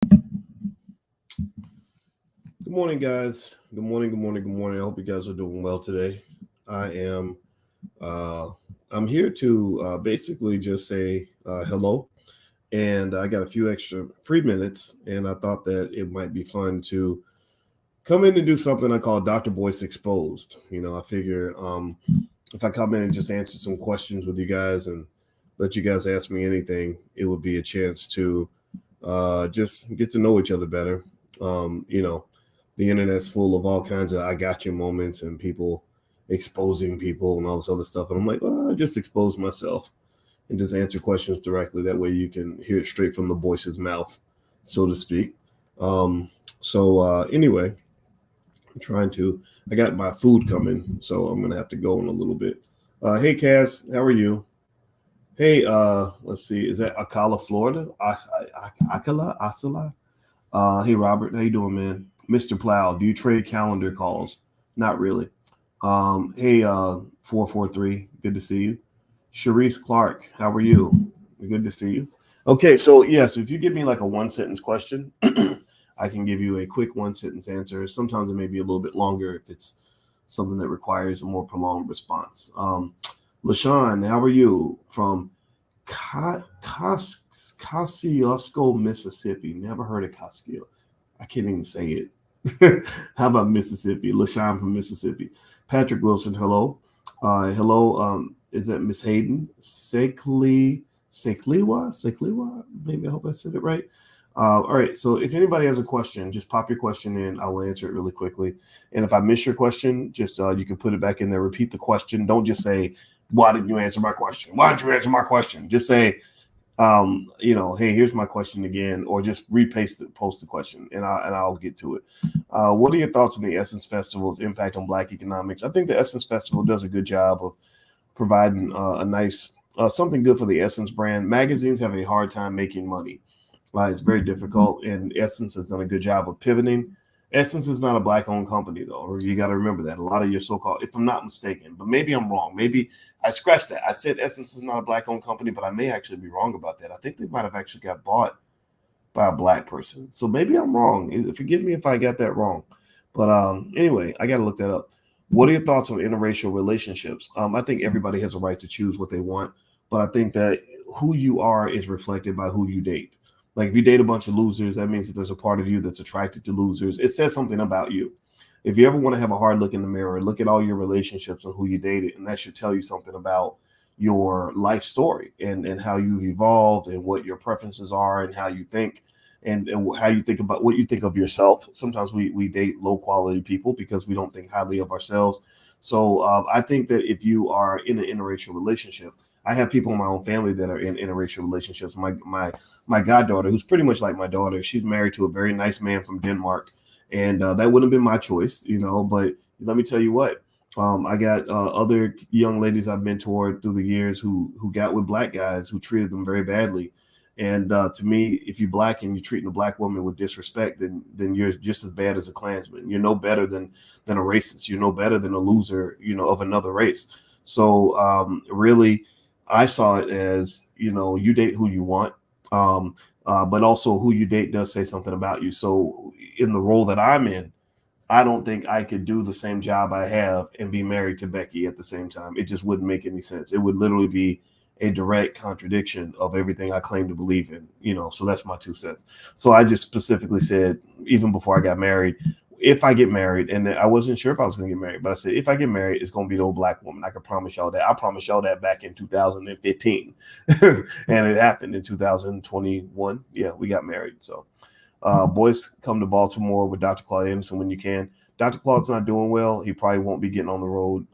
Good morning, guys. Good morning. Good morning. Good morning. I hope you guys are doing well today. I am. Uh, I'm here to basically just say hello, and I got a few extra free minutes, and I thought that it might be fun to come in and do something I call Dr. Boyce Exposed. I figure if I come in and just answer some questions with you guys and let you guys ask me anything, it would be a chance to just get to know each other better. The internet's full of all kinds of I got you moments and people exposing people and all this other stuff. And I'm like, well, I just expose myself and just answer questions directly. That way you can hear it straight from the Boyce's mouth, so to speak. Anyway, I got my food coming, so I'm going to have to go in a little bit. Hey, Cass, how are you? Hey, let's see. Is that Acala, Florida? Acala, Asala? Hey, Robert, how you doing, man? Mr. Plow, do you trade calendar calls? Not really. Hey, 443, good to see you. Sharice Clark, how are you? Good to see you. Okay, so yes, if you give me like a one sentence question, I can give you a quick one sentence answer. Sometimes it may be a little bit longer if it's something that requires a more prolonged response. LaShawn, how are you? From Kosciuszko, Mississippi. Never heard of Kosciuszko. I can't even say it. How about Mississippi? LaShawn from Mississippi. Patrick Wilson, hello. Hello, is that Miss Hayden? Sekliwa? Maybe I hope I said it right. All right, so if anybody has a question, just pop your question in. I will answer it really quickly. And if I miss your question, just you can put it back in there. Repeat the question. Don't just say, why didn't you answer my question? Why didn't you answer my question? Just say, hey, here's my question again, or just post the question, and I'll get to it. What are your thoughts on the Essence Festival's impact on Black economics? I think the Essence Festival does a good job of providing a nice something good for the Essence brand. Magazines have a hard time making money. It's very difficult, and Essence has done a good job of pivoting. Essence is not a Black-owned company, though, or you got to remember that. A lot of your so-called, if I'm not mistaken, but maybe I'm wrong. Maybe I scratched that. I said Essence is not a Black-owned company, but I may actually be wrong about that. I think they might have actually got bought by a Black person. So maybe I'm wrong. Forgive me if I got that wrong. But anyway, I got to look that up. What are your thoughts on interracial relationships? I think everybody has a right to choose what they want, but I think that who you are is reflected by who you date. Like if you date a bunch of losers, that means that there's a part of you that's attracted to losers. It says something about you. If you ever want to have a hard look in the mirror, look at all your relationships and who you dated, and that should tell you something about your life story and how you've evolved and what your preferences are and how you think and how you think about what you think of yourself. Sometimes we date low quality people because we don't think highly of ourselves. So I think that if you are in an interracial relationship, I have people in my own family that are in interracial relationships. My goddaughter, who's pretty much like my daughter, she's married to a very nice man from Denmark, and that wouldn't have been my choice, But let me tell you what, I got other young ladies I've mentored through the years who got with Black guys who treated them very badly. And to me, if you're Black and you're treating a Black woman with disrespect, then you're just as bad as a Klansman. You're no better than a racist. You're no better than a loser, of another race. So really, I saw it as, you date who you want, but also who you date does say something about you. So in the role that I'm in, I don't think I could do the same job I have and be married to Becky at the same time. It just wouldn't make any sense. It would literally be a direct contradiction of everything I claim to believe in, so that's my 2 cents. So I just specifically said, even before I got married, if I get married, and I wasn't sure if I was going to get married, but I said, if I get married, it's going to be the old Black woman. I can promise y'all that. I promised y'all that back in 2015. And it happened in 2021. Yeah, we got married. So Boyce, come to Baltimore with Dr. Claude Anderson when you can. Dr. Claude's not doing well. He probably won't be getting on the road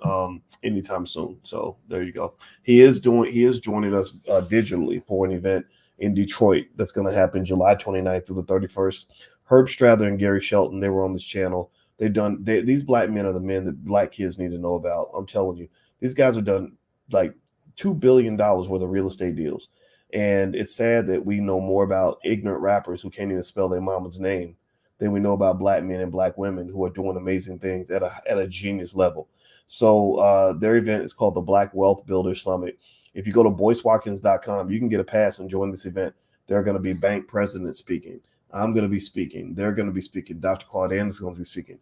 anytime soon. So there you go. He is joining us digitally for an event in Detroit that's going to happen July 29th through the 31st. Herb Strather and Gary Shelton, they were on this channel. These Black men are the men that Black kids need to know about. I'm telling you, these guys have done like $2 billion worth of real estate deals. And it's sad that we know more about ignorant rappers who can't even spell their mama's name than we know about Black men and Black women who are doing amazing things at a genius level. So their event is called the Black Wealth Builder Summit. If you go to boycewatkins.com, you can get a pass and join this event. There are going to be bank presidents speaking. I'm going to be speaking. They're going to be speaking. Dr. Claude Anderson is going to be speaking.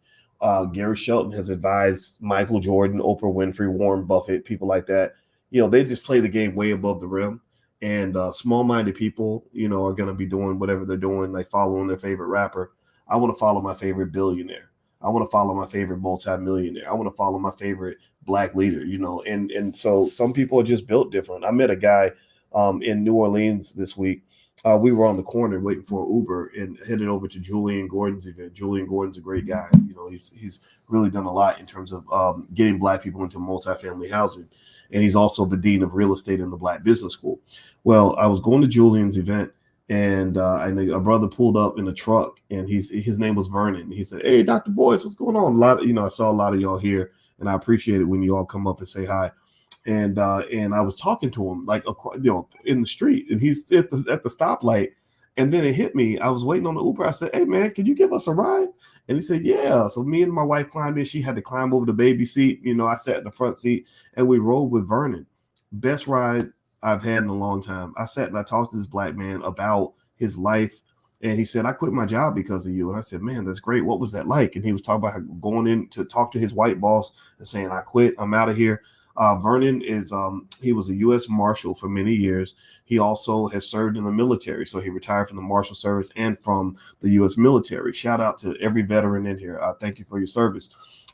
Gary Shelton has advised Michael Jordan, Oprah Winfrey, Warren Buffett, people like that. They just play the game way above the rim. And small-minded people, are going to be doing whatever they're doing, like following their favorite rapper. I want to follow my favorite billionaire. I want to follow my favorite multimillionaire. I want to follow my favorite black leader, and so some people are just built different. I met a guy in New Orleans this week. We were on the corner waiting for Uber and headed over to Julian Gordon's event. Julian Gordon's a great guy. He's really done a lot in terms of getting black people into multifamily housing. And he's also the dean of real estate in the Black Business School. Well, I was going to Julian's event, and a brother pulled up in a truck, and his name was Vernon. He said, "Hey, Dr. Boyce, what's going on?" I saw a lot of y'all here, and I appreciate it when you all come up and say hi. And I was talking to him in the street, and he's at the stoplight, and then it hit me. I was waiting on the Uber. I said, "Hey man, can you give us a ride?" And he said, "Yeah." So me and my wife climbed in. She had to climb over the baby seat. I sat in the front seat, and we rode with Vernon. Best ride I've had in a long time. I sat and I talked to this black man about his life. And he said, "I quit my job because of you." And I said, "Man, that's great. What was that like?" And he was talking about going in to talk to his white boss and saying, "I quit. I'm out of here." Vernon he was a U.S. Marshal for many years. He also has served in the military. So he retired from the Marshal Service and from the U.S. military. Shout out to every veteran in here. Thank you for your service.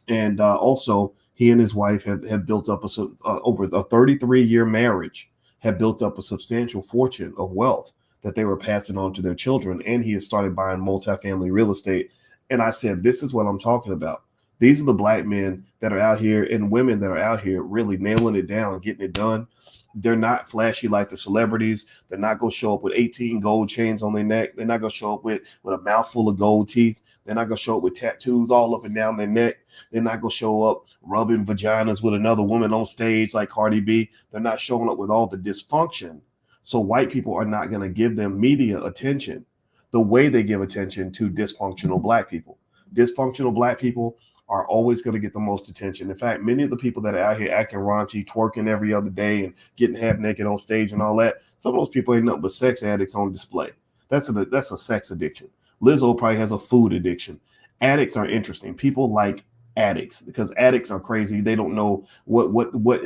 And also, he and his wife have built up over a 33-year marriage, have built up a substantial fortune of wealth that they were passing on to their children. And he has started buying multifamily real estate. And I said, this is what I'm talking about. These are the black men that are out here and women that are out here really nailing it down, getting it done. They're not flashy like the celebrities. They're not going to show up with 18 gold chains on their neck. They're not going to show up with a mouthful of gold teeth. They're not going to show up with tattoos all up and down their neck. They're not going to show up rubbing vaginas with another woman on stage like Cardi B. They're not showing up with all the dysfunction. So white people are not going to give them media attention the way they give attention to dysfunctional black people. Dysfunctional black people are always going to get the most attention. In fact, many of the people that are out here acting raunchy, twerking every other day and getting half naked on stage and all that, some of those people ain't nothing but sex addicts on display. That's a sex addiction. Lizzo probably has a food addiction. Addicts are interesting. People like addicts because addicts are crazy. They don't know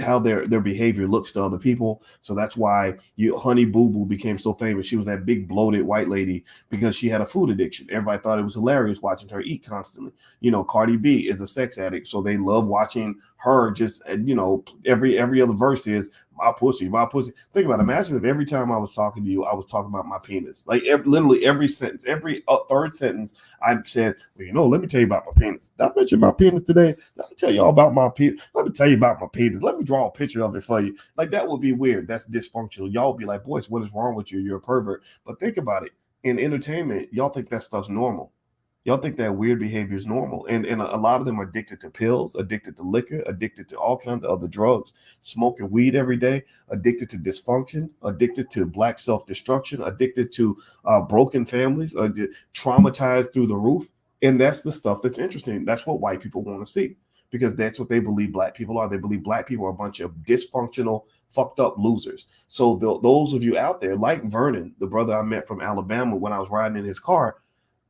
how their behavior looks to other people. So that's why Honey Boo Boo became so famous. She was that big bloated white lady because she had a food addiction. Everybody thought it was hilarious watching her eat constantly. Cardi B is a sex addict, so they love watching her. Just every other verse is my pussy, my pussy. Think about it. Imagine if every time I was talking to you, I was talking about my penis. Like literally every sentence, every third sentence, I said, "Well, let me tell you about my penis. Did I mention my penis today? Let me tell you all about my penis. Let me tell you about my penis. Let me draw a picture of it for you." Like that would be weird. That's dysfunctional. Y'all would be like, "Boys, what is wrong with you? You're a pervert." But think about it. In entertainment, y'all think that stuff's normal. Y'all think that weird behavior is normal. And a lot of them are addicted to pills, addicted to liquor, addicted to all kinds of other drugs, smoking weed every day, addicted to dysfunction, addicted to black self-destruction, addicted to broken families, traumatized through the roof. And that's the stuff that's interesting. That's what white people want to see because that's what they believe black people are. They believe black people are a bunch of dysfunctional, fucked up losers. So those of you out there, like Vernon, the brother I met from Alabama when I was riding in his car,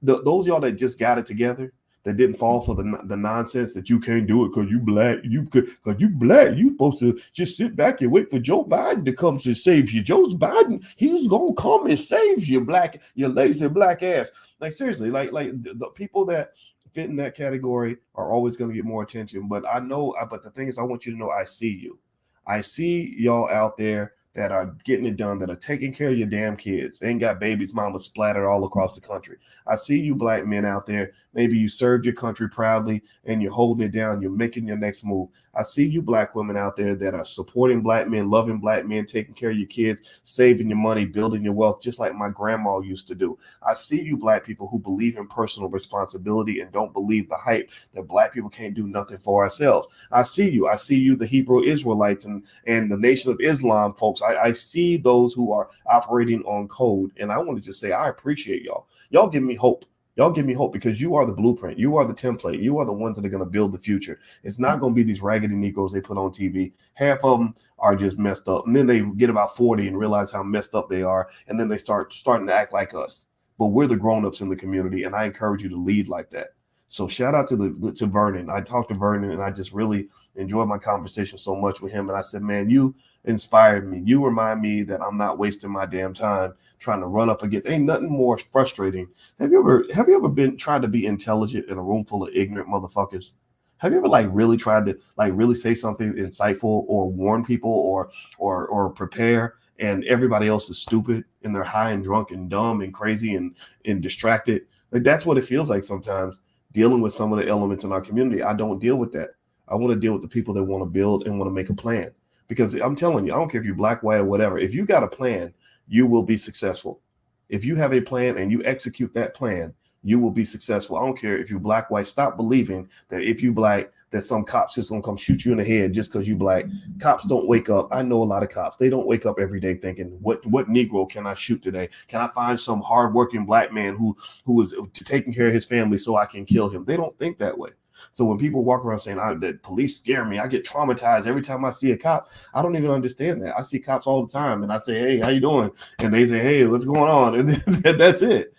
those y'all that just got it together, that didn't fall for the nonsense that you can't do it because you black, because you black, you supposed to just sit back and wait for Joe Biden to come to save you. Joe Biden, he's gonna come and save you, you lazy black ass. Like seriously, like the people that fit in that category are always gonna get more attention. But but the thing is, I want you to know I see you. I see y'all out there that are getting it done, that are taking care of your damn kids. They ain't got babies, mama splattered all across the country. I see you black men out there. Maybe you served your country proudly and you're holding it down. You're making your next move. I see you black women out there that are supporting black men, loving black men, taking care of your kids, saving your money, building your wealth, just like my grandma used to do. I see you black people who believe in personal responsibility and don't believe the hype that black people can't do nothing for ourselves. I see you. I see you, the Hebrew Israelites and the Nation of Islam folks. I see those who are operating on code. And I want to just say, I appreciate y'all. Y'all give me hope. Y'all give me hope because you are the blueprint. You are the template. You are the ones that are going to build the future. It's not going to be these raggedy Negroes they put on TV. Half of them are just messed up. And then they get about 40 and realize how messed up they are. And then they starting to act like us. but we're the grown-ups in the community, and I encourage you to lead like that. So shout out to Vernon. I talked to Vernon, and I just really enjoyed my conversation so much with him. And I said, man, you inspired me. You remind me that I'm not wasting my damn time trying to run up against. Ain't nothing more frustrating. Have you ever been trying to be intelligent in a room full of ignorant motherfuckers? Have you ever like really tried to like really say something insightful or warn people or prepare, and everybody else is stupid and they're high and drunk and dumb and crazy and distracted? Like that's what it feels like sometimes dealing with some of the elements in our community. I don't deal with that. I want to deal with the people that want to build and want to make a plan. Because I'm telling you, I don't care if you're black, white, or whatever. If you got a plan, you will be successful. If you have a plan and you execute that plan, you will be successful. I don't care if you're black, white. Stop believing that if you black, that some cops just gonna come shoot you in the head just because you black. Cops don't wake up. I know a lot of cops. They don't wake up every day thinking, what Negro can I shoot today? Can I find some hardworking black man who is taking care of his family so I can kill him? They don't think that way. So when people walk around saying that police scare me, I get traumatized every time I see a cop. I don't even understand that. I see cops all the time, and I say, "Hey, how you doing?" And they say, "Hey, what's going on?" And that's it.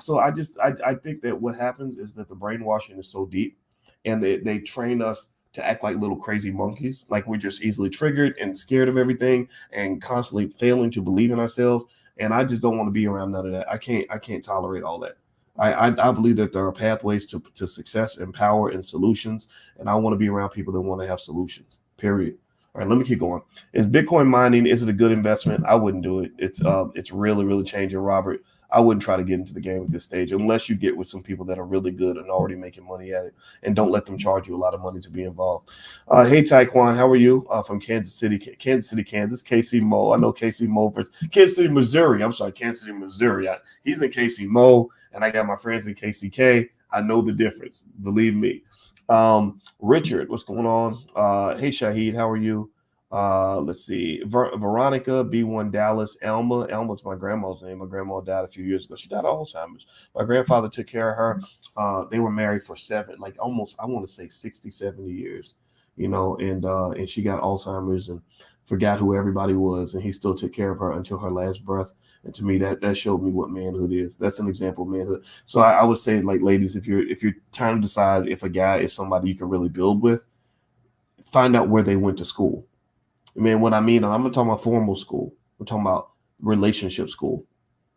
So I think that what happens is that the brainwashing is so deep, and they train us to act like little crazy monkeys, like we're just easily triggered and scared of everything and constantly failing to believe in ourselves. And I just don't want to be around none of that. I can't tolerate all that. I believe that there are pathways to success and power and solutions, and I want to be around people that want to have solutions. Period. All right, let me keep going. Is Bitcoin mining, is it a good investment? I wouldn't do it. It's really, really changing, Robert. I wouldn't try to get into the game at this stage unless you get with some people that are really good and already making money at it, and don't let them charge you a lot of money to be involved. Hey, Taekwon, how are you? From Kansas City, Kansas. KC Mo. I know KC Mo versus Kansas City, Missouri. I'm sorry, Kansas City, Missouri. He's in KC Mo, and I got my friends in KCK. I know the difference. Believe me. Richard, what's going on? Hey, Shahid, how are you? Let's see. Veronica, B1 Dallas, Elma's my grandma's name. My grandma died a few years ago. She died of Alzheimer's. My grandfather took care of her. They were married for almost, I want to say 60, 70 years, and she got Alzheimer's and forgot who everybody was, and he still took care of her until her last breath. And to me, that showed me what manhood is. That's an example of manhood. So I would say, like, ladies, if you're trying to decide if a guy is somebody you can really build with, find out where they went to school. Man, what I mean, I'm not talking about formal school. We're talking about relationship school.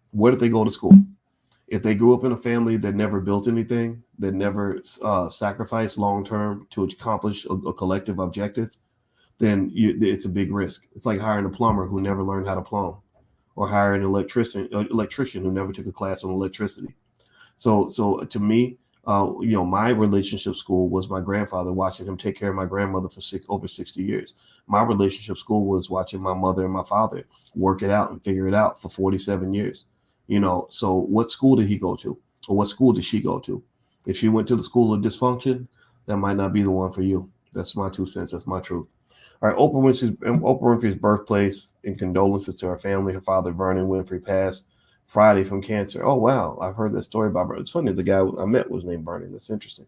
Where did they go to school? If they grew up in a family that never built anything, that never sacrificed long term to accomplish a collective objective, then it's a big risk. It's like hiring a plumber who never learned how to plumb, or hiring an electrician who never took a class on electricity. So to me, my relationship school was my grandfather, watching him take care of my grandmother for over 60 years. My relationship school was watching my mother and my father work it out and figure it out for 47 years. So what school did he go to? Or what school did she go to? If she went to the school of dysfunction, that might not be the one for you. That's my 2 cents. That's my truth. All right, Oprah Winfrey's birthplace, and condolences to her family. Her father, Vernon Winfrey, passed Friday from cancer. Oh, wow. I've heard that story about her. It's funny. The guy I met was named Vernon. That's interesting.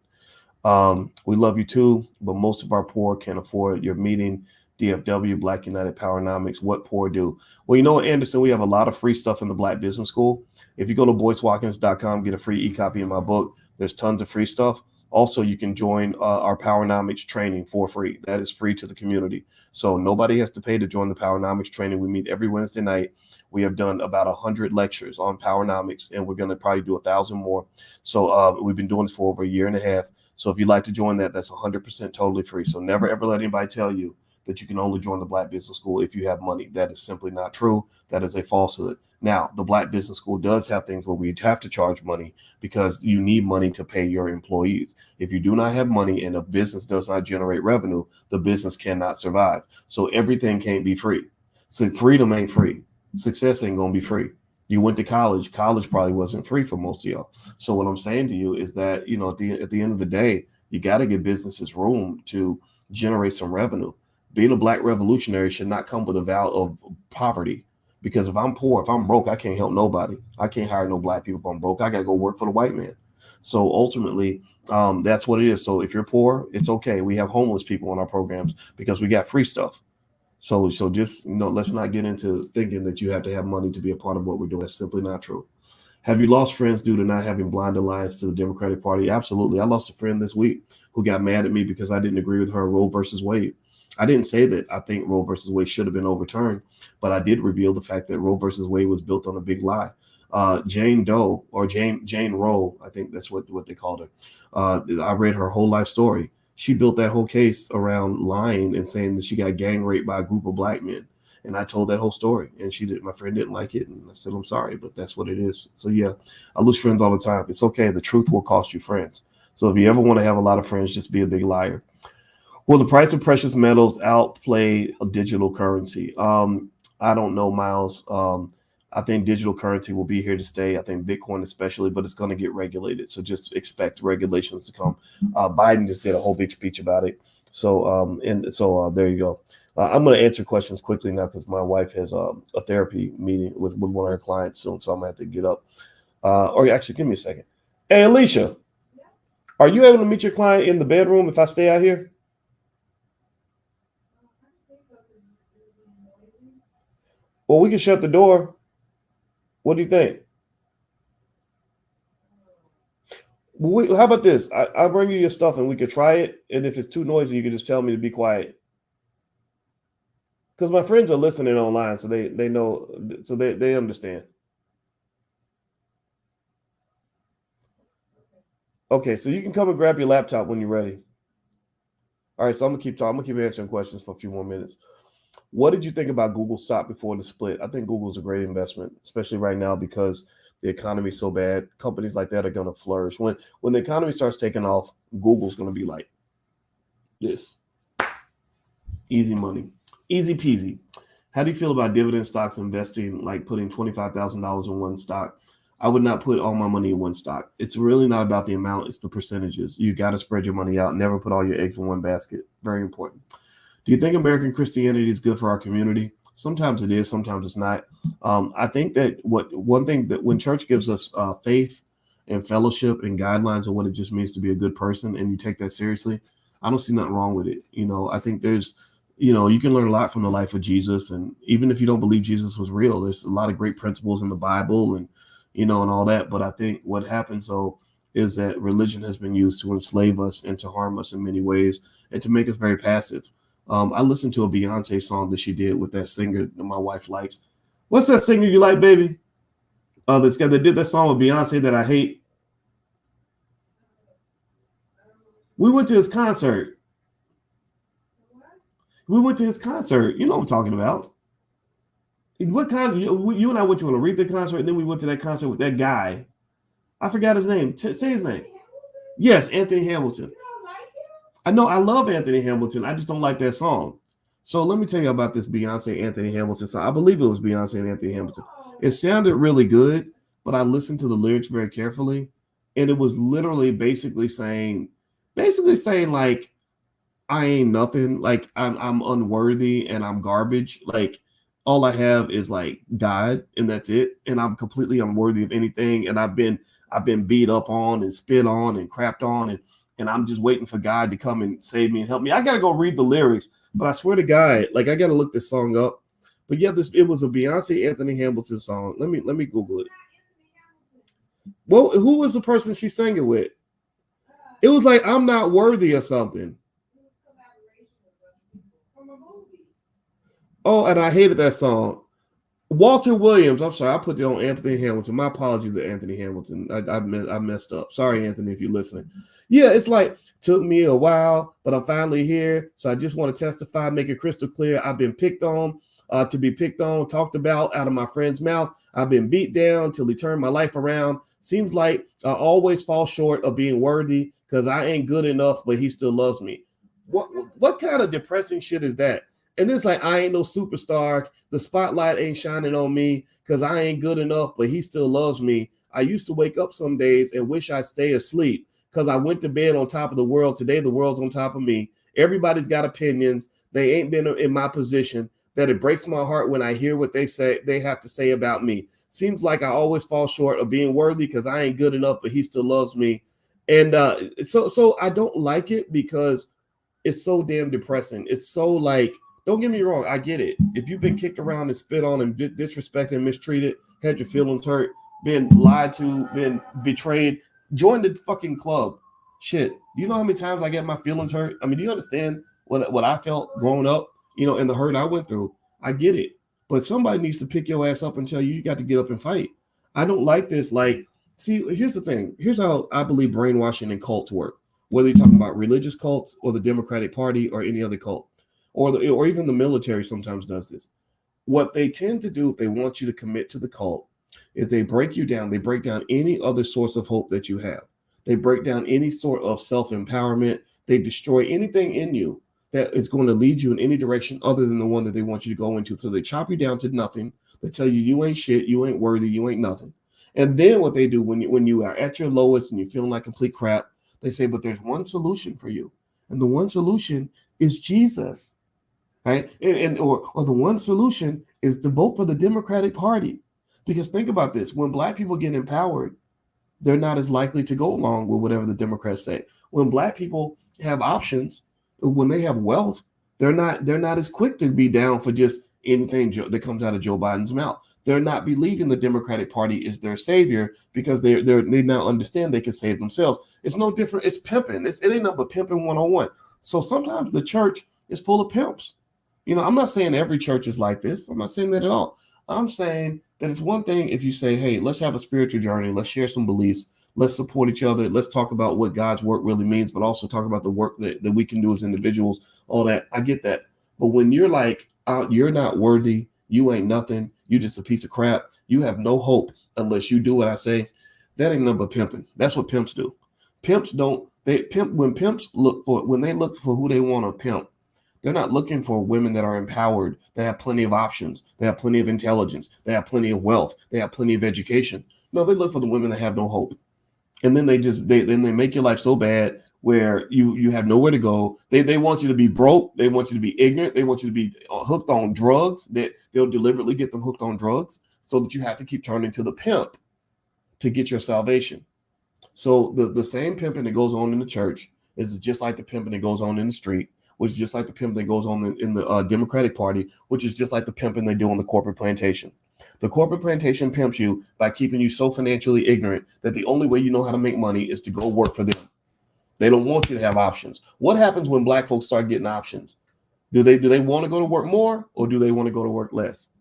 We love you too, but most of our poor can't afford your meeting. DFW, Black United Powernomics. What poor do? Well, Anderson, we have a lot of free stuff in the Black Business School. If you go to boycewatkins.com, get a free e-copy of my book. There's tons of free stuff. Also, you can join our Powernomics training for free. That is free to the community. So nobody has to pay to join the Powernomics training. We meet every Wednesday night. We have done about 100 lectures on Powernomics, and we're going to probably do 1,000 more. So we've been doing this for over a year and a half. So if you'd like to join that, that's 100% totally free. So never, ever let anybody tell you that you can only join the Black Business School if you have money. That is simply not true. That is a falsehood. Now, the Black Business School does have things where we have to charge money because you need money to pay your employees. If you do not have money and a business does not generate revenue, the business cannot survive. So everything can't be free. So freedom ain't free. Success ain't going to be free. You went to college. College probably wasn't free for most of y'all. So what I'm saying to you is that, at the end of the day, you got to give businesses room to generate some revenue. Being a Black revolutionary should not come with a vow of poverty, because if I'm poor, if I'm broke, I can't help nobody. I can't hire no Black people if I'm broke. I got to go work for the white man. So ultimately, that's what it is. So if you're poor, it's okay. We have homeless people in our programs because we got free stuff. So just, let's not get into thinking that you have to have money to be a part of what we're doing. That's simply not true. Have you lost friends due to not having blind alliance to the Democratic Party? Absolutely. I lost a friend this week who got mad at me because I didn't agree with her Roe versus Wade. I didn't say that I think Roe versus Wade should have been overturned, but I did reveal the fact that Roe versus Wade was built on a big lie. Jane Doe, or Jane Roe, I think that's what they called her. I read her whole life story. She built that whole case around lying and saying that she got gang raped by a group of black men. And I told that whole story, and my friend didn't like it, and I said, I'm sorry, but that's what it is. So yeah, I lose friends all the time. It's okay. The truth will cost you friends. So if you ever want to have a lot of friends, just be a big liar. Will the price of precious metals outplay a digital currency? I don't know, Miles. I think digital currency will be here to stay. I think Bitcoin especially, but it's going to get regulated. So just expect regulations to come. Biden just did a whole big speech about it. So there you go. I'm going to answer questions quickly now because my wife has a therapy meeting with one of her clients soon, so I'm going to have to get up. Or actually, give me a second. Hey, Alicia, are you able to meet your client in the bedroom if I stay out here? Well, we can shut the door. What do you think? Well, how about this? I'll bring you your stuff and we could try it. And if it's too noisy, you can just tell me to be quiet. Because my friends are listening online, so they know, so they understand. Okay, so you can come and grab your laptop when you're ready. All right, so I'm gonna keep talking. I'm gonna keep answering questions for a few more minutes. What did you think about Google stock before the split? I think Google's a great investment, especially right now because the economy is so bad. Companies like that are going to flourish. When the economy starts taking off, Google's going to be like this. Easy money. Easy peasy. How do you feel about dividend stocks investing, like putting $25,000 in one stock? I would not put all my money in one stock. It's really not about the amount, it's the percentages. You got to spread your money out. Never put all your eggs in one basket. Very important. Do you think American Christianity is good for our community? Sometimes it is, sometimes it's not. I think that one thing that when church gives us faith and fellowship and guidelines on what it just means to be a good person, and you take that seriously, I don't see nothing wrong with it. I think there's, you can learn a lot from the life of Jesus, and even if you don't believe Jesus was real, there's a lot of great principles in the Bible, and and all that. But I think what happens though is that religion has been used to enslave us and to harm us in many ways and to make us very passive. I listened to a Beyonce song that she did with that singer that my wife likes. What's that singer you like, baby? This guy that did that song with Beyonce that I hate. We went to his concert. We went to his concert. You know what I'm talking about. What kind? You and I went to an Aretha concert, and then we went to that concert with that guy. I forgot his name. Say his name. Yes, Anthony Hamilton. I know I love Anthony Hamilton. I just don't like that song. So let me tell you about this Beyonce Anthony Hamilton song. I believe it was Beyonce and Anthony Hamilton. It sounded really good, but I listened to the lyrics very carefully, and it was literally basically saying like I ain't nothing, like I'm unworthy and I'm garbage. Like all I have is like God, and that's it. And I'm completely unworthy of anything. And I've been beat up on and spit on and crapped on, and I'm just waiting for God to come and save me and help me. I gotta go read the lyrics, but I swear to God, like I gotta look this song up. But yeah, it was a Beyonce Anthony Hamilton song. Let me Google it. Well, who was the person she sang it with? It was like I'm not worthy or something. Oh, and I hated that song. Walter Williams. I'm sorry, I put it on Anthony Hamilton. My apologies to Anthony Hamilton. I messed up. Sorry, Anthony, if you're listening. Yeah, it's like took me a while, but I'm finally here. So I just want to testify, make it crystal clear. I've been picked on, to be picked on, talked about out of my friend's mouth. I've been beat down till he turned my life around. Seems like I always fall short of being worthy because I ain't good enough, but he still loves me. What kind of depressing shit is that? And it's like, I ain't no superstar. The spotlight ain't shining on me because I ain't good enough, but he still loves me. I used to wake up some days and wish I'd stay asleep because I went to bed on top of the world. Today, the world's on top of me. Everybody's got opinions. They ain't been in my position. That it breaks my heart when I hear what they have to say about me. Seems like I always fall short of being worthy because I ain't good enough, but he still loves me. And so I don't like it because it's so damn depressing. It's so like, don't get me wrong, I get it. If you've been kicked around and spit on and disrespected and mistreated, had your feelings hurt, been lied to, been betrayed. Join the fucking club. Shit. Do you know how many times I get my feelings hurt? I mean, do you understand what I felt growing up, and the hurt I went through? I get it. But somebody needs to pick your ass up and tell you got to get up and fight. I don't like this. Like, see, here's the thing. Here's how I believe brainwashing and cults work. Whether you're talking about religious cults or the Democratic Party or any other cult, or even the military sometimes does this. What they tend to do if they want you to commit to the cult is they break you down. They break down any other source of hope that you have. They break down any sort of self-empowerment. They destroy anything in you that is going to lead you in any direction other than the one that they want you to go into. So they chop you down to nothing. They tell you you ain't shit, you ain't worthy, you ain't nothing. And then what they do when you are at your lowest and you're feeling like complete crap, they say, but there's one solution for you. And the one solution is Jesus. Right? Or the one solution is to vote for the Democratic Party. Because think about this, when Black people get empowered, they're not as likely to go along with whatever the Democrats say. When Black people have options, when they have wealth, they're not as quick to be down for just anything that comes out of Joe Biden's mouth. They're not believing the Democratic Party is their savior because they now understand they can save themselves. It's no different. It's pimping. It ain't nothing but pimping 101. So sometimes the church is full of pimps. I'm not saying every church is like this. I'm not saying that at all. I'm saying that it's one thing if you say, hey, let's have a spiritual journey. Let's share some beliefs. Let's support each other. Let's talk about what God's work really means, but also talk about the work that we can do as individuals, all that. I get that. But when you're like, you're not worthy, you ain't nothing, you just a piece of crap, you have no hope unless you do what I say, that ain't nothing but pimping. That's what pimps do. Pimps don't, when they look for who they want to pimp, they're not looking for women that are empowered, that have plenty of options, they have plenty of intelligence, they have plenty of wealth, they have plenty of education. No, they look for the women that have no hope. And then they make your life so bad where you have nowhere to go. They want you to be broke. They want you to be ignorant. They want you to be hooked on drugs. That they'll deliberately get them hooked on drugs so that you have to keep turning to the pimp to get your salvation. So the same pimping that goes on in the church is just like the pimping that goes on in the street, which is just like the pimping that goes on in the Democratic Party, which is just like the pimping they do on the corporate plantation. The corporate plantation pimps you by keeping you so financially ignorant that the only way you know how to make money is to go work for them. They don't want you to have options. What happens when Black folks start getting options? Do they want to go to work more or do they want to go to work less?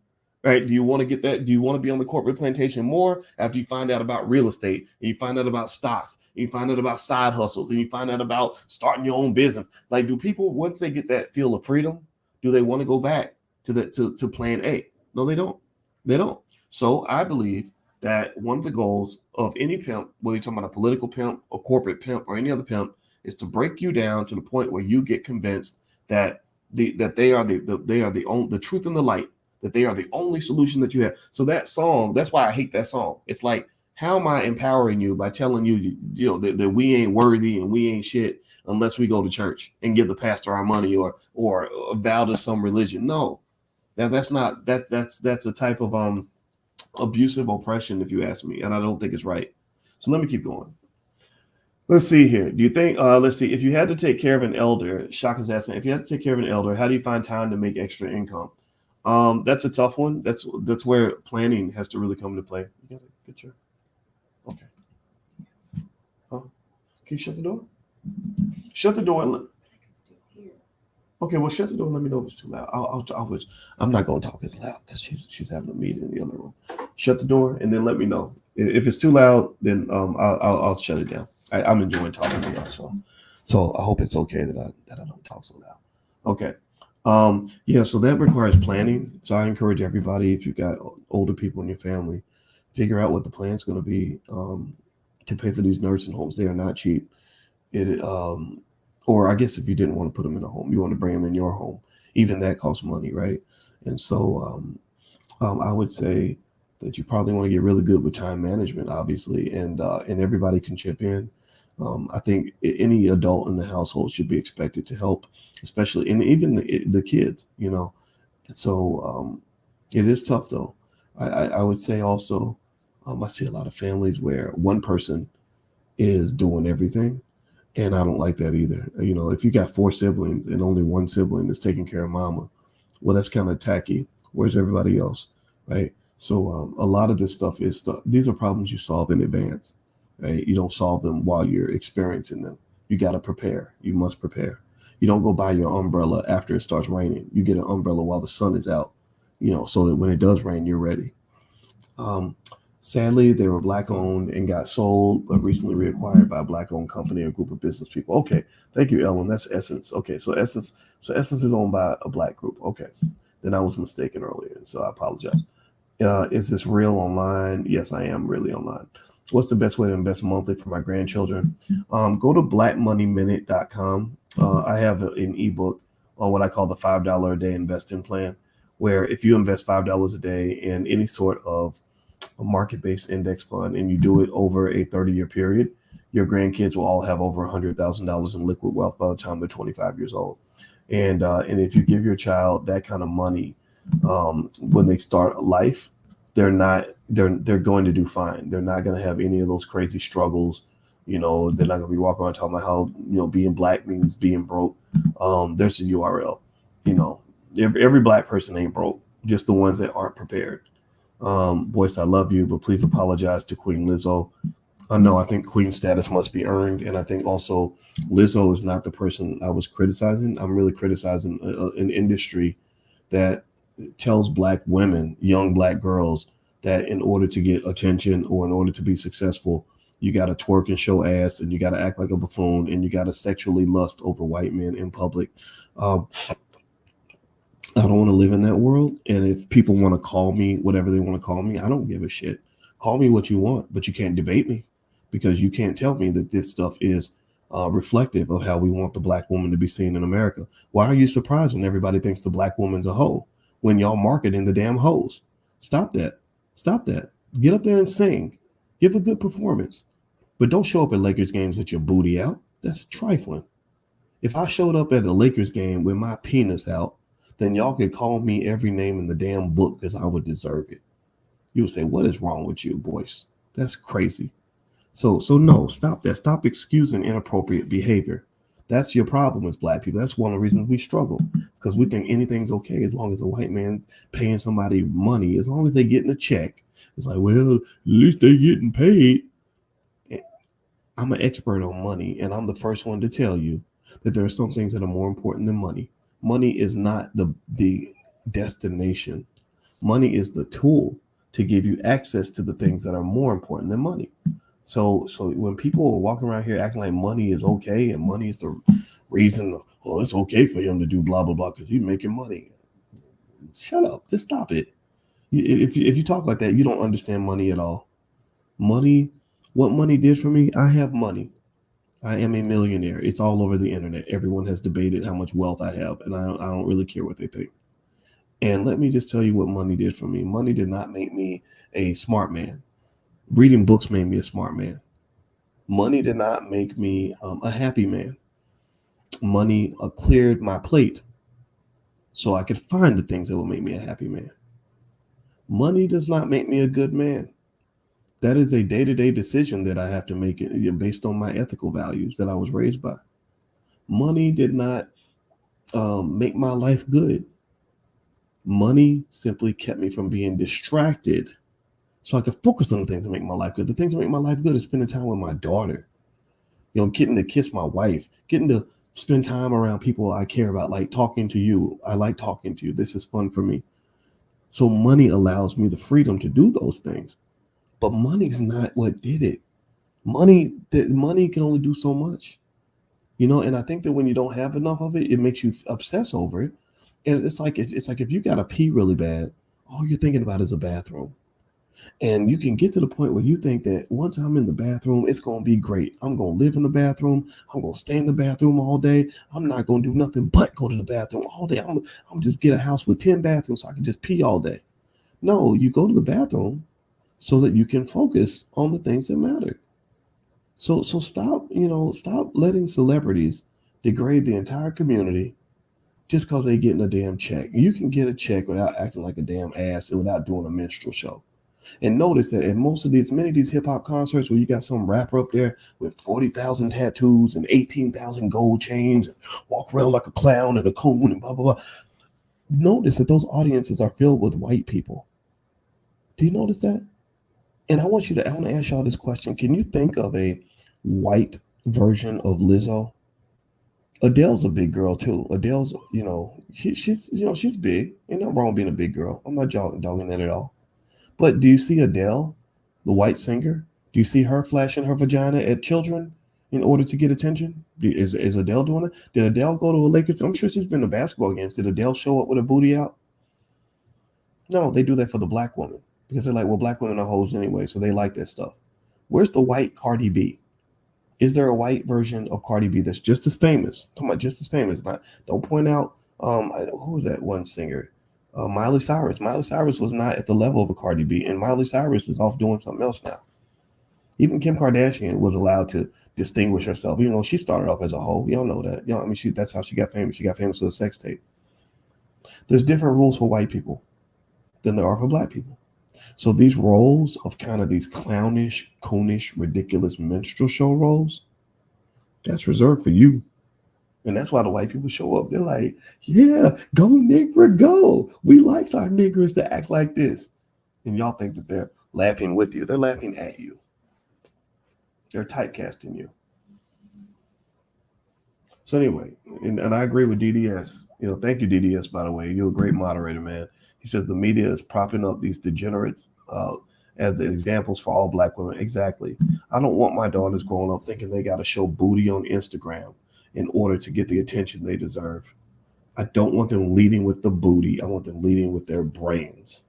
Right? Do you want to get that? Do you want to be on the corporate plantation more after you find out about real estate and you find out about stocks and you find out about side hustles and you find out about starting your own business? Like, do people, once they get that feel of freedom, do they want to go back to plan A? No, they don't. They don't. So I believe that one of the goals of any pimp, whether you're talking about a political pimp, a corporate pimp, or any other pimp, is to break you down to the point where you get convinced that they are the truth and the light, that they are the only solution that you have. So that song, that's why I hate that song. It's like, how am I empowering you by telling you, that we ain't worthy and we ain't shit unless we go to church and give the pastor our money or vow to some religion? No. That's a type of abusive oppression, if you ask me, and I don't think it's right. So let me keep going. Let's see here. Do you think? Let's see. If you had to take care of an elder, Shaka's asking, if you had to take care of an elder, how do you find time to make extra income? That's a tough one. That's where planning has to really come into play. You got a picture? Okay. Huh? Can you shut the door? Shut the door and look. Okay, well, shut the door and let me know if it's too loud. I'm not going to talk as loud because she's having a meeting in the other room. Shut the door and then let me know. If it's too loud, then I'll shut it down. I'm enjoying talking to y'all, so I hope it's okay that I don't talk so loud. Okay. Yeah, so that requires planning. So I encourage everybody, if you've got older people in your family, figure out what the plan's going to be to pay for these nursing homes. They are not cheap. Or I guess if you didn't want to put them in a home, you want to bring them in your home. Even that costs money, right? And so I would say that you probably want to get really good with time management, obviously, and everybody can chip in. I think any adult in the household should be expected to help, especially, and even the kids, So it is tough, though. I would say also, I see a lot of families where one person is doing everything. And I don't like that either. If you got 4 siblings and only one sibling is taking care of mama, well, that's kind of tacky. Where's everybody else, right? So a lot of this stuff is these are problems you solve in advance, right? You don't solve them while you're experiencing them. You got to prepare. You must prepare. You don't go buy your umbrella after it starts raining. You get an umbrella while the sun is out, so that when it does rain, you're ready. Um, Sadly, they were black owned and got sold, but recently reacquired by a black owned company or group of business people. Okay, thank you, Ellen. That's Essence. Okay, so Essence is owned by a black group. Okay, then I was mistaken earlier, so I apologize. Is this real online? Yes, I am really online. What's the best way to invest monthly for my grandchildren? Go to blackmoneyminute.com. I have an ebook on what I call the $5 a day investing plan, where if you invest $5 a day in any sort of a market-based index fund and you do it over a 30-year period, your grandkids will all have over $100,000 in liquid wealth by the time they're 25 years old. And if you give your child that kind of money when they start life, they're going to do fine. They're not going to have any of those crazy struggles. They're not going to be walking around talking about how being black means being broke. There's a URL. Every black person ain't broke, just the ones that aren't prepared. Boyce, I love you, but please apologize to Queen Lizzo. I think Queen status must be earned, and I think also Lizzo is not the person I was criticizing. I'm really criticizing an industry that tells black women, young black girls, that in order to get attention or in order to be successful, you got to twerk and show ass, and you got to act like a buffoon, and you got to sexually lust over white men in public. I don't want to live in that world. And if people want to call me whatever they want to call me, I don't give a shit. Call me what you want, but you can't debate me, because you can't tell me that this stuff is reflective of how we want the black woman to be seen in America. Why are you surprised when everybody thinks the black woman's a hoe when y'all marketing the damn hoes? Stop that. Stop that. Get up there and sing. Give a good performance. But don't show up at Lakers games with your booty out. That's trifling. If I showed up at a Lakers game with my penis out, then y'all could call me every name in the damn book because I would deserve it. You would say, what is wrong with you, Boyce? That's crazy. So no, stop that. Stop excusing inappropriate behavior. That's your problem as black people. That's one of the reasons we struggle. It's because we think anything's okay as long as a white man's paying somebody money, as long as they're getting a check. It's like, well, at least they're getting paid. I'm an expert on money, and I'm the first one to tell you that there are some things that are more important than money. Money is not the destination. Money is the tool to give you access to the things that are more important than money. So when people are walking around here acting like money is okay and money is the reason, it's okay for him to do blah, blah, blah because he's making money. Shut up. Just stop it. If you talk like that, you don't understand money at all. Money, what money did for me, I have money. I am a millionaire. It's all over the internet. Everyone has debated how much wealth I have, and I don't really care what they think. And let me just tell you what money did for me. Money did not make me a smart man. Reading books made me a smart man. Money did not make me a happy man. Money cleared my plate so I could find the things that will make me a happy man. Money does not make me a good man. That is a day-to-day decision that I have to make based on my ethical values that I was raised by. Money did not make my life good. Money simply kept me from being distracted so I could focus on the things that make my life good. The things that make my life good is spending time with my daughter, getting to kiss my wife, getting to spend time around people I care about, like talking to you. I like talking to you. This is fun for me. So money allows me the freedom to do those things. But money is not what did it. Money can only do so much, and I think that when you don't have enough of it, it makes you obsess over it. And it's like if you got to pee really bad, all you're thinking about is a bathroom. And you can get to the point where you think that once I'm in the bathroom, it's going to be great. I'm going to live in the bathroom. I'm going to stay in the bathroom all day. I'm not going to do nothing but go to the bathroom all day. I'm just get a house with 10 bathrooms so I can just pee all day. No, you go to the bathroom so that you can focus on the things that matter. So stop letting celebrities degrade the entire community just because they're getting a damn check. You can get a check without acting like a damn ass and without doing a minstrel show. And notice that at many of these hip hop concerts where you got some rapper up there with 40,000 tattoos and 18,000 gold chains, and walk around like a clown and a coon and blah, blah, blah. Notice that those audiences are filled with white people. Do you notice that? And I want to ask y'all this question. Can you think of a white version of Lizzo? Adele's a big girl too. Adele's, she's big. Ain't nothing wrong being a big girl. I'm not dogging that at all. But do you see Adele, the white singer? Do you see her flashing her vagina at children in order to get attention? Is Adele doing it? Did Adele go to a Lakers? I'm sure she's been to basketball games. Did Adele show up with her booty out? No, they do that for the black woman because they're like, well, black women are hoes anyway, so they like that stuff. Where's the white Cardi B? Is there a white version of Cardi B that's just as famous? Come on, just as famous. Don't point out who was that one singer? Miley Cyrus. Miley Cyrus was not at the level of a Cardi B, and Miley Cyrus is off doing something else now. Even Kim Kardashian was allowed to distinguish herself, even though she started off as a hoe. You don't know that. That's how she got famous. She got famous with a sex tape. There's different rules for white people than there are for black people. So these roles of kind of these clownish, coonish, ridiculous minstrel show roles, that's reserved for you. And that's why the white people show up. They're like, yeah, go nigger, go. We like our niggers to act like this. And y'all think that they're laughing with you. They're laughing at you. They're typecasting you. So anyway, and I agree with DDS. Thank you, DDS, by the way. You're a great moderator, man. He says the media is propping up these degenerates as examples for all black women. Exactly. I don't want my daughters growing up thinking they got to show booty on Instagram in order to get the attention they deserve. I don't want them leading with the booty. I want them leading with their brains.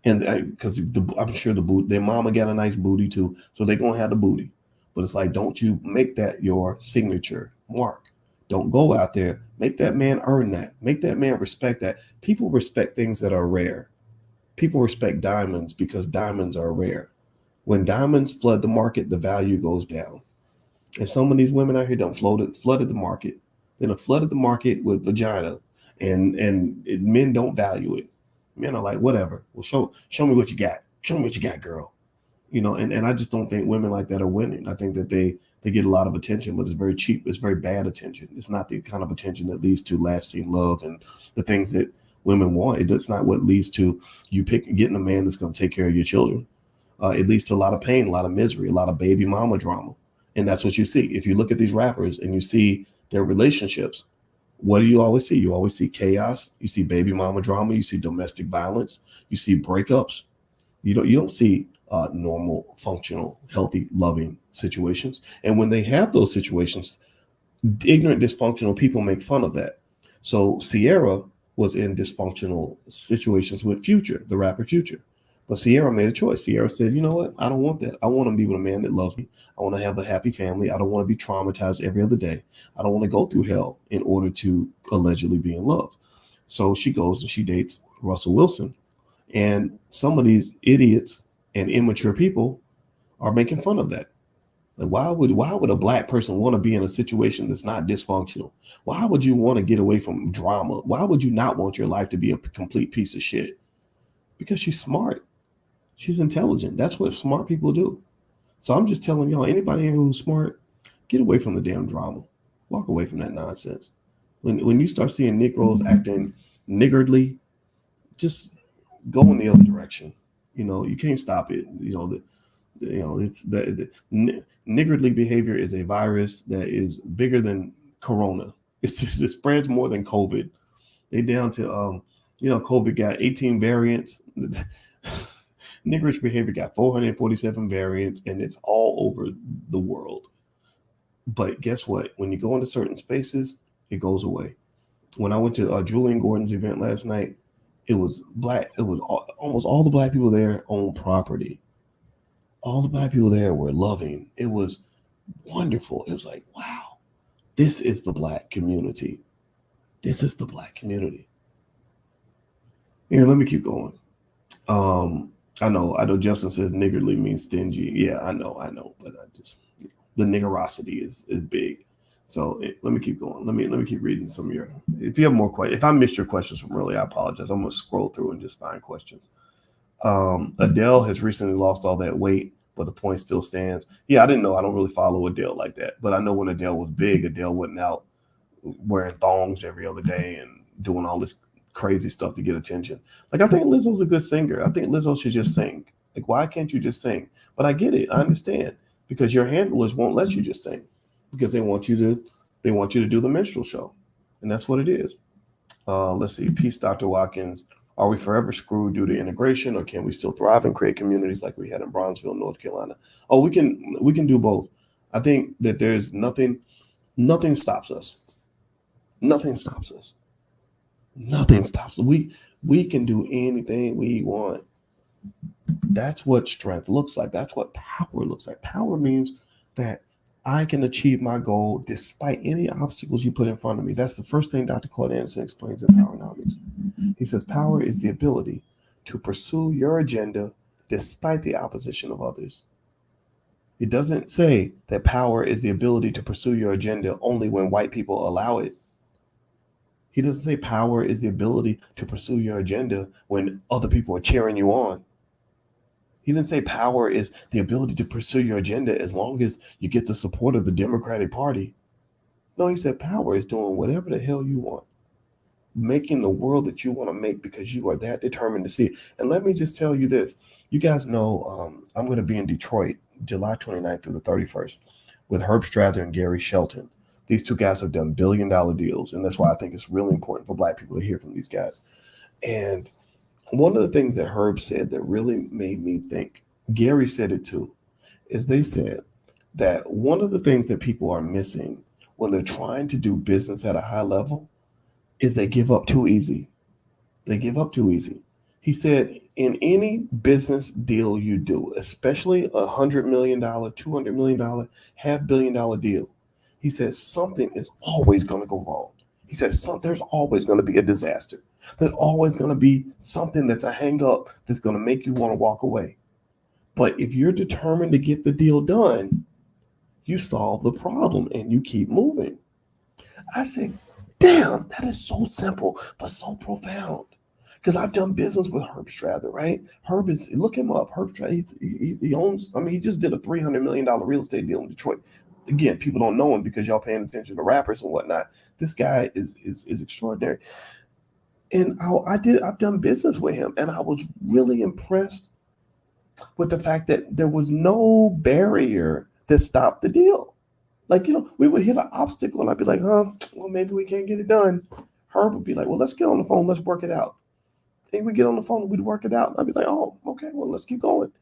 And because I'm sure their mama got a nice booty too, so they're going to have the booty. But it's like, don't you make that your signature mark. Don't go out there. Make that man earn that. Make that man respect that. People respect things that are rare. People respect diamonds because diamonds are rare. When diamonds flood the market, the value goes down. And some of these women out here done flooded the market. They done flooded the market with vagina, and men don't value it. Men are like, whatever. Well, show me what you got. Show me what you got, girl. And I just don't think women like that are winning. I think that they get a lot of attention, but it's very cheap. It's very bad attention. It's not the kind of attention that leads to lasting love and the things that women want. It's not what leads to you getting a man that's going to take care of your children. It leads to a lot of pain, a lot of misery, a lot of baby mama drama. And that's what you see. If you look at these rappers and you see their relationships, what do you always see? You always see chaos. You see baby mama drama. You see domestic violence. You see breakups. You don't see normal, functional, healthy, loving situations. And when they have those situations, ignorant, dysfunctional people make fun of that. So Sierra was in dysfunctional situations with Future, the rapper Future. But Sierra made a choice. Sierra said, you know what? I don't want that. I want to be with a man that loves me. I want to have a happy family. I don't want to be traumatized every other day. I don't want to go through hell in order to allegedly be in love. So she goes and she dates Russell Wilson. And some of these idiots and immature people are making fun of that. Like, why would a black person want to be in a situation that's not dysfunctional? Why would you want to get away from drama? Why would you not want your life to be a complete piece of shit? Because she's smart. She's intelligent. That's what smart people do. So I'm just telling y'all, anybody who's smart, get away from the damn drama. Walk away from that nonsense. When you start seeing Negroes acting niggardly, just go in the other direction. You can't stop it. It's the niggardly behavior is a virus that is bigger than Corona. It spreads more than COVID. They down to COVID got 18 variants. Niggerish behavior got 447 variants, and it's all over the world. But guess what? When you go into certain spaces, it goes away. When I went to Julian Gordon's event last night, it was black. It was almost all the black people there owned property. All the black people there were loving. It was wonderful. It was like, wow, this is the black community. This is the black community. Here, let me keep going. I know Justin says niggardly means stingy. Yeah, I know, but the niggerosity is big. So let me keep going. Let me keep reading some of your. If you have more questions, if I missed your questions from earlier, I apologize. I'm gonna scroll through and just find questions. Adele has recently lost all that weight, but the point still stands. Yeah, I didn't know. I don't really follow Adele like that, but I know when Adele was big, Adele wasn't out wearing thongs every other day and doing all this crazy stuff to get attention. Like, I think Lizzo's a good singer. I think Lizzo should just sing. Like, why can't you just sing? But I get it. I understand, because your handlers won't let you just sing, because they want you to do the minstrel show, and that's what it is. Let's see. Peace, Dr. Watkins. Are we forever screwed due to integration, or can we still thrive and create communities like we had in Bronzeville, North Carolina? Oh, we can do both. I think that there's nothing stops us. Nothing stops us. Nothing stops us. We can do anything we want. That's what strength looks like. That's what power looks like. Power means that I can achieve my goal despite any obstacles you put in front of me. That's the first thing Dr. Claude Anderson explains in Powernomics. He says power is the ability to pursue your agenda despite the opposition of others. It doesn't say that power is the ability to pursue your agenda only when white people allow it. He doesn't say power is the ability to pursue your agenda when other people are cheering you on. He didn't say power is the ability to pursue your agenda as long as you get the support of the Democratic Party. No, he said power is doing whatever the hell you want, making the world that you want to make because you are that determined to see it. And let me just tell you this. You guys know I'm going to be in Detroit July 29th through the 31st with Herb Strather and Gary Shelton. These two guys have done billion-dollar deals, and that's why I think it's really important for Black people to hear from these guys. And one of the things that Herb said that really made me think, Gary said it too, is they said that one of the things that people are missing when they're trying to do business at a high level is they give up too easy. They give up too easy. He said, in any business deal you do, especially $100 million, $200 million, $500 million deal, he says something is always going to go wrong. He says there's always going to be a disaster. There's always going to be something that's a hang up that's going to make you want to walk away. But if you're determined to get the deal done, you solve the problem and you keep moving. I said, damn, that is so simple, but so profound. Because I've done business with Herb Strather, right? Herb is, look him up. Herb Strather, he owns, he just did a $300 million real estate deal in Detroit. Again, people don't know him because y'all paying attention to rappers and whatnot. This guy is extraordinary. And I've done business with him, and I was really impressed with the fact that there was no barrier that stopped the deal. Like, we would hit an obstacle, and I'd be like, well, maybe we can't get it done. Herb would be like, well, let's get on the phone, let's work it out. And we get on the phone, and we'd work it out. And I'd be like, oh, okay, well, let's keep going.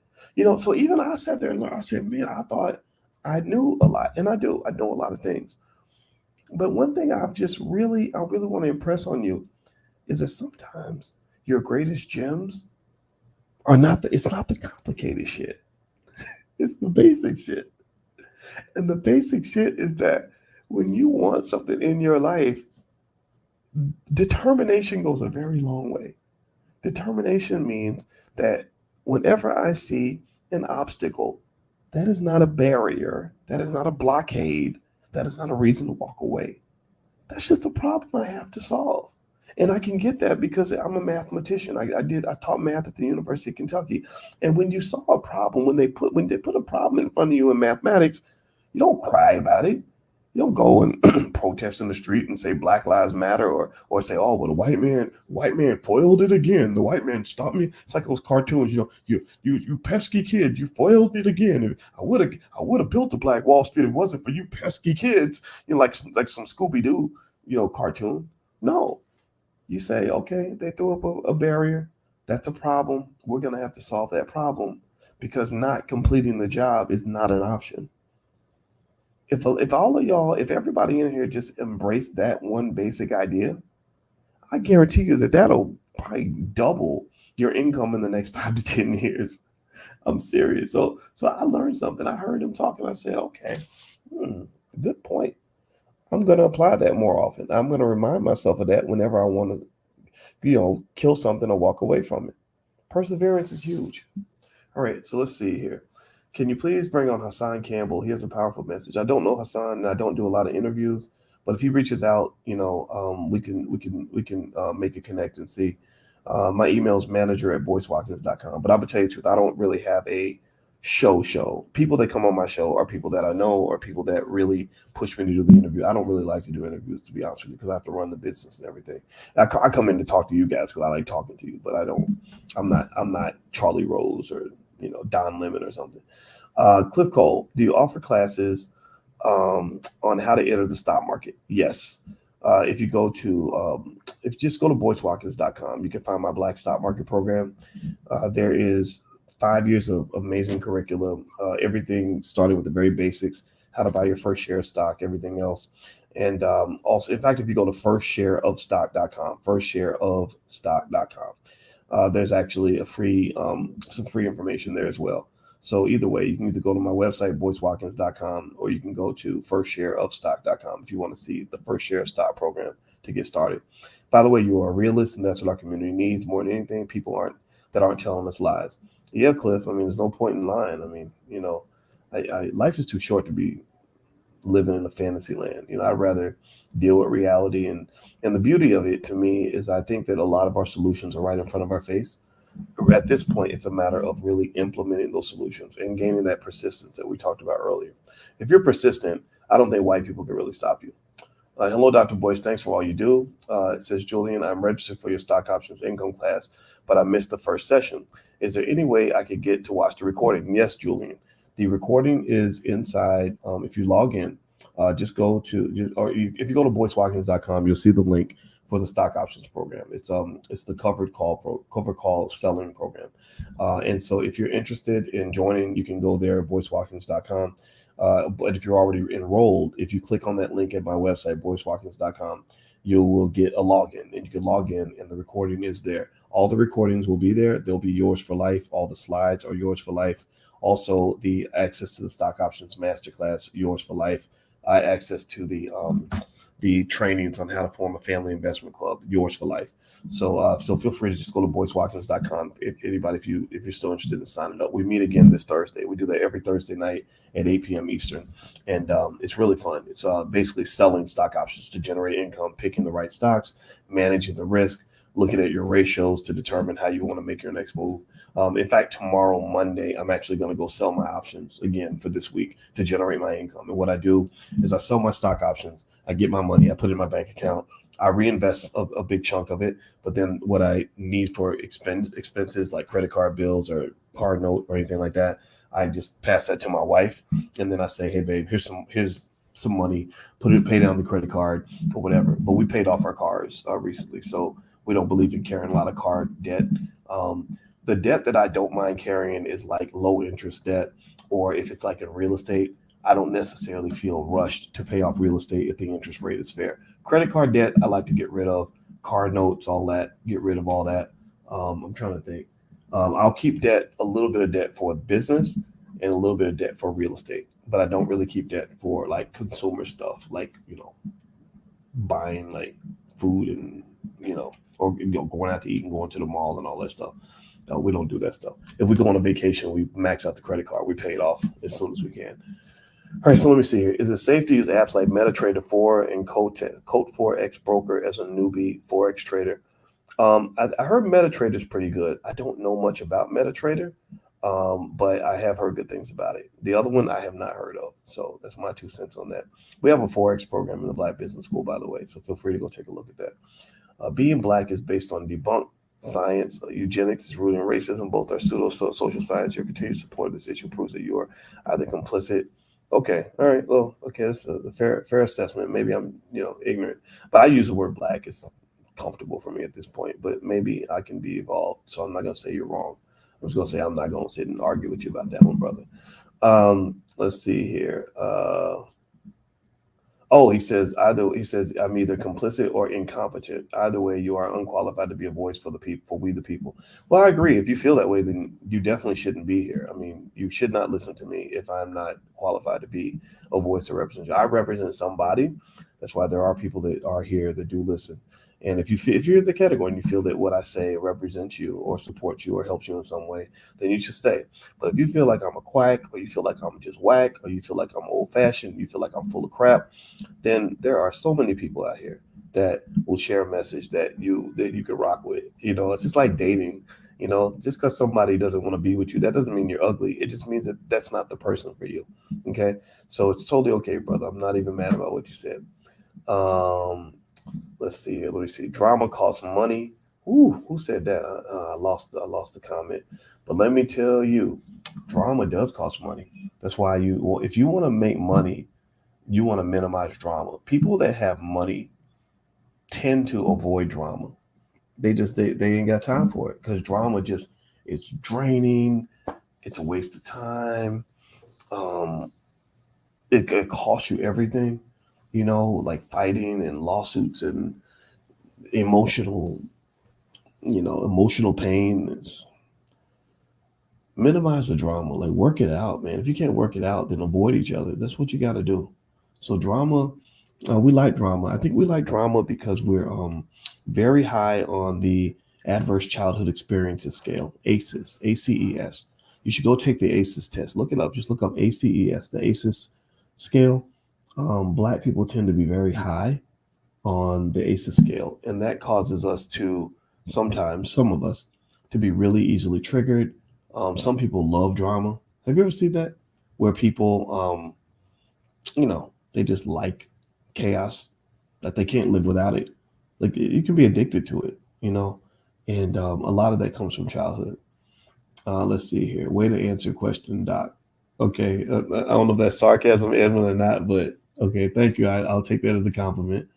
So even I sat there and learned. I said, man, I thought I knew a lot, and I know a lot of things. But one thing I really want to impress on you is that sometimes your greatest gems are it's not the complicated shit. It's the basic shit. And the basic shit is that when you want something in your life, determination goes a very long way. Determination means that whenever I see an obstacle, that is not a barrier, that is not a blockade, that is not a reason to walk away. That's just a problem I have to solve. And I can get that because I'm a mathematician. I taught math at the University of Kentucky. And when you solve a problem, when they put a problem in front of you in mathematics, you don't cry about it. You don't go and protest in the street and say Black Lives Matter or say, oh, well, the white man foiled it again. The white man stopped me. It's like those cartoons, you pesky kid, you foiled it again. I would have built the Black Wall Street if it wasn't for you pesky kids. Like some Scooby-Doo, cartoon. No. You say, okay, they threw up a barrier. That's a problem. We're going to have to solve that problem because not completing the job is not an option. If all of y'all, if everybody in here just embrace that one basic idea, I guarantee you that'll probably double your income in the next 5 to 10 years. I'm serious. So I learned something. I heard him talking. I said, okay, good point. I'm going to apply that more often. I'm going to remind myself of that whenever I want to, kill something or walk away from it. Perseverance is huge. All right, so let's see here. Can you please bring on Hassan Campbell? He has a powerful message. I don't know Hassan, and I don't do a lot of interviews, but if he reaches out, we can make a connect and see. My email is manager@boycewatkins.com. But I would tell you the truth, I don't really have a show. People that come on my show are people that I know or people that really push me to do the interview. I don't really like to do interviews, to be honest with you, because I have to run the business and everything. I come in to talk to you guys because I like talking to you, but I'm not Charlie Rose or Don Lemon or something. Cliff Cole, do you offer classes on how to enter the stock market? Yes. If you go to if you just go to boycewatkins.com, you can find my Black Stock Market program. There is 5 years of amazing curriculum, everything starting with the very basics, how to buy your first share of stock, everything else. And also, in fact, if you go to firstshareofstock.com, firstshareofstock.com, there's actually a free some free information there as well. So either way, you can either go to my website, boycewatkins.com, or you can go to firstshareofstock.com if you want to see the First Share of Stock program to get started. By the way, you are a realist, and that's what our community needs more than anything. People aren't telling us lies. Yeah, Cliff. I mean, there's no point in lying. I mean, life is too short to be living in a fantasy land. I'd rather deal with reality. And the beauty of it to me is I think that a lot of our solutions are right in front of our face. At this point, it's a matter of really implementing those solutions and gaining that persistence that we talked about earlier. If you're persistent, I don't think white people can really stop you. Hello, Dr. Boyce. Thanks for all you do. It says, Julian, I'm registered for your stock options income class, but I missed the first session. Is there any way I could get to watch the recording? Yes, Julian. The recording is inside. If you log in, if you go to boycewatkins.com, you'll see the link for the stock options program. It's the covered call selling program. And so if you're interested in joining, you can go there at boycewatkins.com. But if you're already enrolled, if you click on that link at my website, boycewatkins.com, you will get a login, and you can log in, and the recording is there. All the recordings will be there. They'll be yours for life. All the slides are yours for life. Also, the access to the stock options masterclass, yours for life. Access to the trainings on how to form a family investment club, yours for life. So feel free to just go to boycewatkins.com if you're still interested in signing up. We meet again this Thursday. We do that every Thursday night at 8 p.m. Eastern. And it's really fun. It's basically selling stock options to generate income, picking the right stocks, managing the risk, looking at your ratios to determine how you want to make your next move. In fact, tomorrow, Monday, I'm actually going to go sell my options again for this week to generate my income. And what I do is I sell my stock options. I get my money. I put it in my bank account. I reinvest a big chunk of it. But then what I need for expenses like credit card bills or car note or anything like that, I just pass that to my wife. And then I say, hey, babe, here's some money. Pay down the credit card or whatever. But we paid off our cars recently. So we don't believe in carrying a lot of car debt. The debt that I don't mind carrying is like low interest debt, or if it's like in real estate, I don't necessarily feel rushed to pay off real estate if the interest rate is fair. Credit card debt, I like to get rid of. Car notes, all that, get rid of all that. I'm trying to think. I'll keep a little bit of debt for business and a little bit of debt for real estate, but I don't really keep debt for like consumer stuff, like, buying like food and, or going out to eat and going to the mall and all that stuff. We don't do that stuff. If we go on a vacation, we max out the credit card. We pay it off as soon as we can. All right, so let me see here. Is it safe to use apps like MetaTrader 4 and Code 4X Broker as a newbie Forex trader? I heard MetaTrader is pretty good. I don't know much about MetaTrader, but I have heard good things about it. The other one I have not heard of. So that's my 2 cents on that. We have a Forex program in the Black Business School, by the way, so feel free to go take a look at that. Being Black is based on debunked science. Eugenics is rooted in racism. Both are pseudo-social science. Your continued support of this issue proves that you are either complicit. Okay. All right. Well, okay. That's a fair assessment. Maybe I'm, ignorant, but I use the word Black. It's comfortable for me at this point, but maybe I can be evolved. So I'm not going to say you're wrong. I'm just going to say I'm not going to sit and argue with you about that one, brother. Let's see here. He says I'm either complicit or incompetent. Either way, you are unqualified to be a voice for the people, for we the people. Well, I agree. If you feel that way, then you definitely shouldn't be here. I mean, you should not listen to me if I'm not qualified to be a voice that represents you. I represent somebody. That's why there are people that are here that do listen. And if you're in the category and you feel that what I say represents you or supports you or helps you in some way, then you should stay. But if you feel like I'm a quack, or you feel like I'm just whack, or you feel like I'm old-fashioned, you feel like I'm full of crap, then there are so many people out here that will share a message that you could rock with. It's just like dating. You know, just because somebody doesn't want to be with you, that doesn't mean you're ugly. It just means that that's not the person for you. Okay. So it's totally okay, brother. I'm not even mad about what you said. Um, let's see. Let me see. Drama costs money. Ooh, who said that? I lost the comment. But let me tell you, drama does cost money. That's why if you want to make money, you want to minimize drama. People that have money tend to avoid drama. They ain't got time for it because drama just it's draining. It's a waste of time. Um, it costs you everything, you know, like fighting and lawsuits and emotional, emotional pain. Minimize the drama, like work it out, man. If you can't work it out, then avoid each other. That's what you got to do. So drama, we like drama. I think we like drama because we're very high on the adverse childhood experiences scale, ACEs, ACES. You should go take the ACEs test. Look it up. Just look up ACES, the ACEs scale. Black people tend to be very high on the ACEs scale, and that causes us to sometimes, some of us, to be really easily triggered. Some people love drama. Have you ever seen that? Where people, they just like chaos, that they can't live without it. Like you can be addicted to it, and a lot of that comes from childhood. Let's see here. Way to answer question, Doc. Okay, I don't know if that's sarcasm, Edwin, or not, but okay, thank you. I'll take that as a compliment.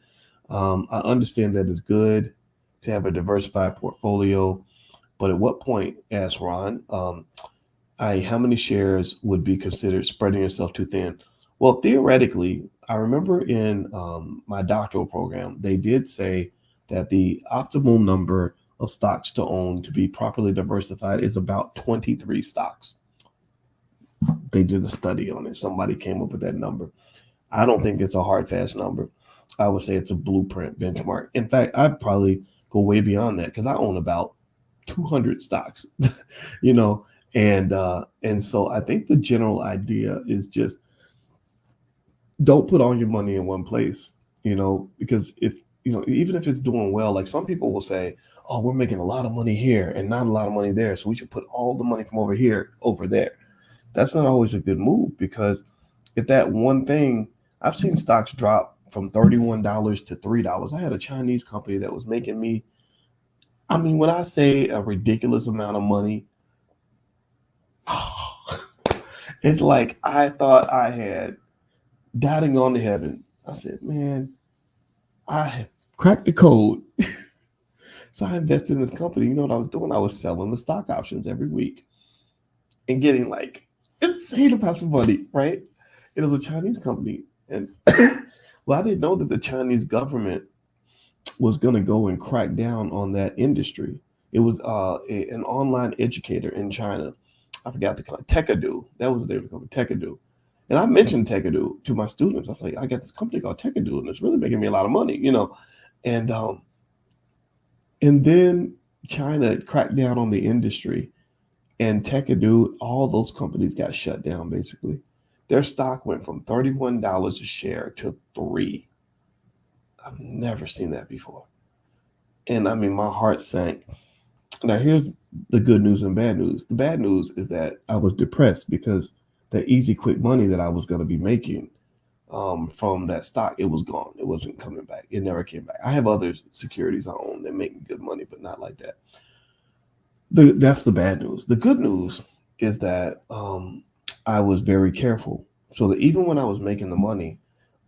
I understand that it's good to have a diversified portfolio, but at what point, asked Ron, how many shares would be considered spreading yourself too thin? Well, theoretically, I remember in my doctoral program, they did say that the optimal number of stocks to own to be properly diversified is about 23 stocks. They did a study on it. Somebody came up with that number. I don't think it's a hard, fast number. I would say it's a blueprint benchmark. In fact, I'd probably go way beyond that because I own about 200 stocks, and so I think the general idea is just don't put all your money in one place, because if, even if it's doing well, like some people will say, oh, we're making a lot of money here and not a lot of money there, so we should put all the money from over here over there. That's not always a good move because if that one thing, I've seen stocks drop from $31 to $3. I had a Chinese company that was making me, I mean, when I say a ridiculous amount of money, it's like I thought I had died on to heaven. I said, man, I have cracked the code. So I invested in this company. You know what I was doing? I was selling the stock options every week and getting like insane amounts of money, right? It was a Chinese company. And well, I didn't know that the Chinese government was going to go and crack down on that industry. It was an online educator in China. I forgot the Tekadu. That was the name of the company, Tekadu. And I mentioned Tekadu to my students. I was like, I got this company called Tekadu, and it's really making me a lot of money, And then China cracked down on the industry, and Tekadu, all those companies got shut down, basically. Their stock went from $31 a share to $3. I've never seen that before. And I mean, my heart sank. Now, here's the good news and bad news. The bad news is that I was depressed because the easy, quick money that I was going to be making from that stock, it was gone. It wasn't coming back. It never came back. I have other securities I own that make me good money, but not like that. That's the bad news. The good news is that I was very careful. So that even when I was making the money,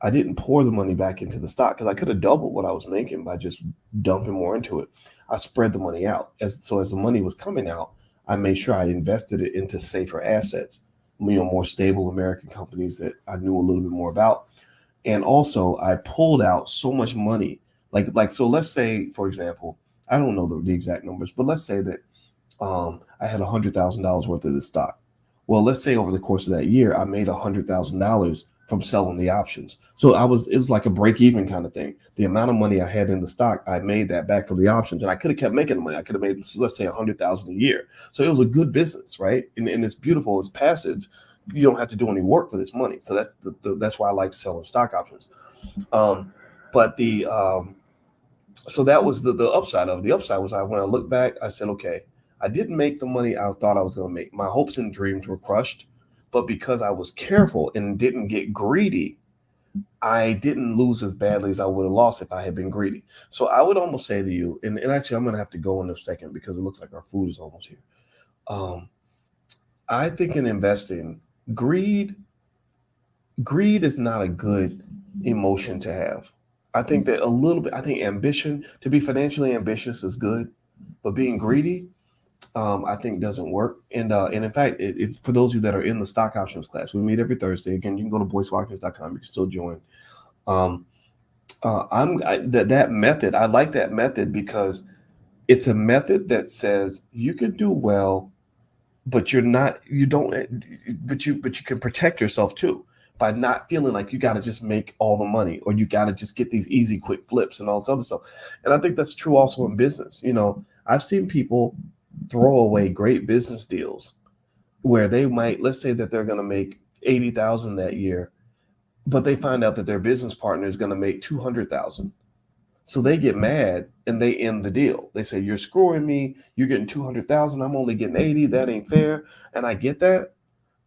I didn't pour the money back into the stock because I could have doubled what I was making by just dumping more into it. I spread the money out. As the money was coming out, I made sure I invested it into safer assets, more stable American companies that I knew a little bit more about. And also I pulled out so much money. So let's say, for example, I don't know the exact numbers, but let's say that I had $100,000 worth of this stock. Well, let's say over the course of that year, I made $100,000 from selling the options. So it was like a break even kind of thing. The amount of money I had in the stock, I made that back from the options, and I could have kept making the money. I could have made, let's say, $100,000 a year. So it was a good business, right? And it's beautiful. It's passive. You don't have to do any work for this money. So that's why I like selling stock options. So that was the upside of it. The upside was when I look back, I said, okay, I didn't make the money I thought I was going to make. My hopes and dreams were crushed, but because I was careful and didn't get greedy, I didn't lose as badly as I would have lost if I had been greedy. So I would almost say to you, and actually I'm going to have to go in a second because it looks like our food is almost here. I think in investing, greed is not a good emotion to have. I think that a little bit, I think ambition, to be financially ambitious is good, but being greedy, I think doesn't work. And in fact, for those of you that are in the stock options class, we meet every Thursday. Again, you can go to boycewatkins.com. You can still join. That method. I like that method because it's a method that says you can do well, but you can protect yourself too by not feeling like you got to just make all the money or you got to just get these easy quick flips and all this other stuff. And I think that's true also in business. I've seen people throw away great business deals where they might, let's say that they're going to make 80,000 that year, but they find out that their business partner is going to make 200,000. So they get mad and they end the deal. They say, you're screwing me. You're getting 200,000. I'm only getting 80. That ain't fair. And I get that.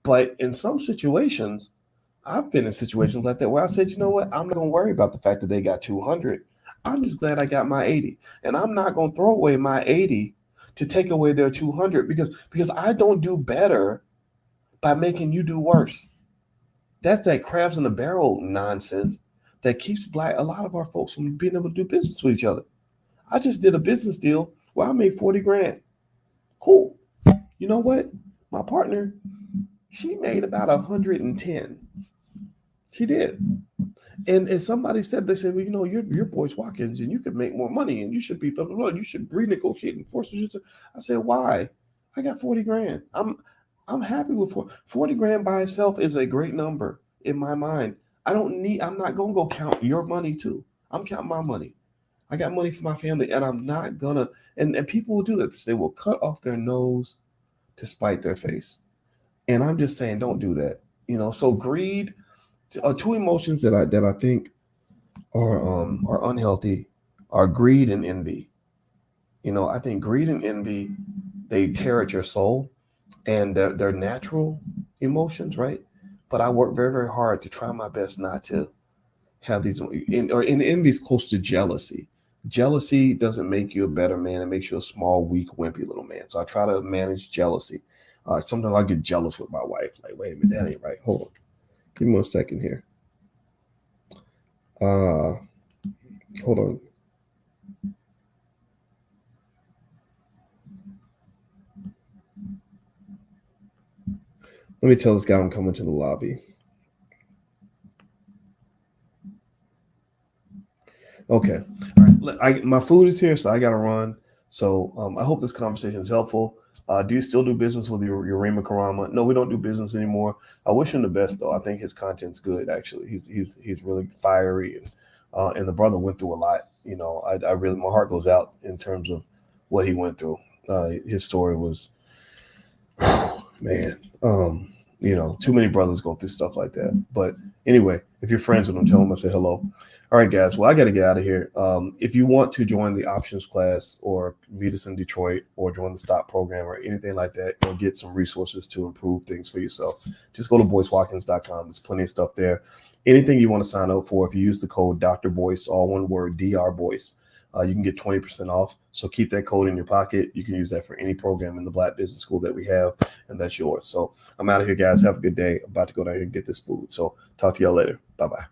But in some situations, I've been in situations like that where I said, you know what? I'm not going to worry about the fact that they got 200. I'm just glad I got my 80. And I'm not going to throw away my 80 to take away their 200 because I don't do better by making you do worse. That's that crabs in the barrel nonsense that keeps a lot of our folks from being able to do business with each other. I just did a business deal where I made 40 grand. Cool. You know what? My partner, she made about 110. She did. And somebody said, they said, well, you're Boyce Watkins and you could make more money and you should be blah, blah, blah. You should renegotiate and force it. I said, why? I got 40 grand. I'm happy with 40 grand by itself is a great number in my mind. I'm not going to go count your money too. I'm counting my money. I got money for my family and I'm not gonna, and people will do this. They will cut off their nose to spite their face. And I'm just saying, don't do that. So greed, two emotions that I think are unhealthy are greed and envy. I think greed and envy, they tear at your soul and they're natural emotions, right? But I work very, very hard to try my best not to have these, and envy is close to jealousy. Jealousy doesn't make you a better man. It makes you a small, weak, wimpy little man. So I try to manage jealousy. Sometimes I get jealous with my wife. Like, wait a minute, that ain't right. Hold on. Give me 1 second here. Hold on. Let me tell this guy I'm coming to the lobby. Okay. All right. My food is here, so I got to run. So I hope this conversation is helpful. Do you still do business with your Rima Karama? No, we don't do business anymore. I wish him the best, though. I think his content's good, actually. He's really fiery, and the brother went through a lot. I really, my heart goes out in terms of what he went through. His story was, man, too many brothers go through stuff like that. But anyway, if you're friends with him, tell him I say hello. All right, guys. Well, I got to get out of here. If you want to join the options class or meet us in Detroit or join the stock program or anything like that, or get some resources to improve things for yourself, just go to boycewatkins.com. There's plenty of stuff there. Anything you want to sign up for, if you use the code Dr. Boyce, all one word, Dr. Boyce, you can get 20% off. So keep that code in your pocket. You can use that for any program in the Black Business School that we have, and that's yours. So I'm out of here, guys. Have a good day. I'm about to go down here and get this food. So talk to y'all later. Bye-bye.